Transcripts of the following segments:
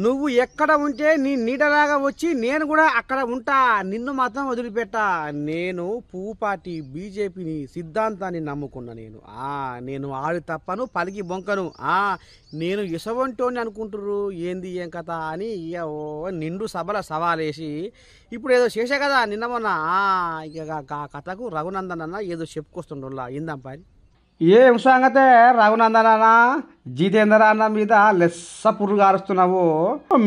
నువ్వు ఎక్కడ ఉంటే నీ నీడలాగా వచ్చి నేను కూడా అక్కడ ఉంటా. నిన్ను మాత్రం వదిలిపెట్టా. నేను పువ్వు పార్టీ బీజేపీని సిద్ధాంతాన్ని నమ్ముకున్నా. నేను ఆడి తప్పను పలికి బొంకను. నేను ఇసవంటోని అనుకుంటుర్రు ఏంది ఏం కథ అని ఇక నిండు సభల సవాలేసి ఇప్పుడు ఏదో చేసే కదా నిన్న మొన్న. ఇక ఆ కథకు రఘునందన్ అన్న ఏదో చెప్పుకొస్తుండోళ్ళ ఇందంపా. ఏం సంగతే రఘునందన్ అన్న, జితేందర్ అన్న మీద లెస్స పురుగు గారుస్తున్నావు.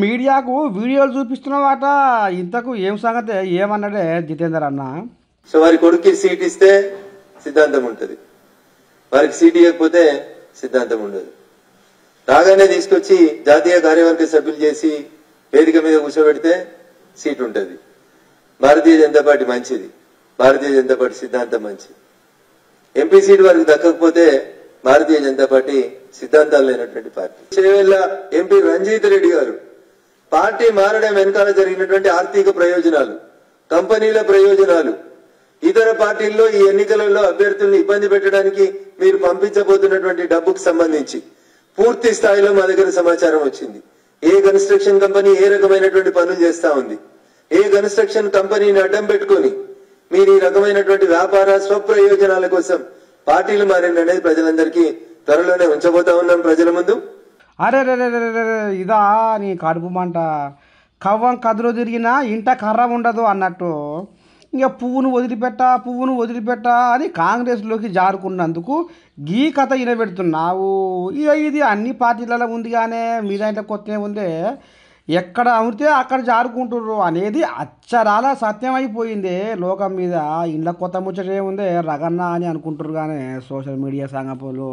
మీడియాకు వీడియోలు చూపిస్తున్నావాట. ఇంతకు ఏం సంగతే ఏమన్నాడే జితేందర్ అన్న? సో వారి కొడుక్కి సీట్ ఇస్తే సిద్ధాంతం ఉంటుంది, వారికి సీట్ ఇవ్వకపోతే సిద్ధాంతం ఉండదు. రాగానే తీసుకొచ్చి జాతీయ కార్యవర్గ సభ్యులు చేసి వేదిక మీద కూర్చోబెడితే సీట్ ఉంటుంది. భారతీయ జనతా పార్టీ మంచిది, భారతీయ జనతా పార్టీ సిద్ధాంతం మంచిది. ఎంపీ సీట్ వారికి దక్కకపోతే భారతీయ జనతా పార్టీ సిద్ధాంతాలు లేనటువంటి పార్టీ. చేవెళ్ల ఎంపీ రంజిత్ రెడ్డి గారు పార్టీ మారడం వెనకాల జరిగినటువంటి ఆర్థిక ప్రయోజనాలు, కంపెనీల ప్రయోజనాలు, ఇతర పార్టీల్లో ఈ ఎన్నికలలో అభ్యర్థుల్ని ఇబ్బంది పెట్టడానికి మీరు పంపించబోతున్నటువంటి డబ్బుకు సంబంధించి పూర్తి స్థాయిలో మా దగ్గర సమాచారం వచ్చింది. ఏ కన్స్ట్రక్షన్ కంపెనీ ఏ రకమైనటువంటి పనులు చేస్తా ఉంది, ఏ కన్స్ట్రక్షన్ కంపెనీని అడ్డం పెట్టుకుని మీరు ఈ రకమైనటువంటి వ్యాపార స్వప్రయోజనాల కోసం పార్టీలు మారింది అనేది ప్రజలందరికీ త్వరలోనే ఉంచబోతా ఉన్నాం ప్రజల ముందు. అరే ఇదా నీ కడుపు మంట. కవ్వం కదురు తిరిగినా ఇంట కర్ర ఉండదు అన్నట్టు. ఇక పువ్వును వదిలిపెట్టా అని కాంగ్రెస్లోకి జారుకున్నందుకు గీ కథ ఇనబెడుతున్నావు. ఇక ఇది అన్ని పార్టీలలో ఉంది కానీ మీ దాంట్లో కొత్త ఉంది. ఎక్కడ అమితే అక్కడ జారుకుంటుర్రు అనేది అచ్చరాల సత్యం అయిపోయింది లోకం మీద. ఇంట్లో కొత్త ముచ్చట ఏముంది రగన్న అని అనుకుంటారు కానీ సోషల్ మీడియా సంగపోలు.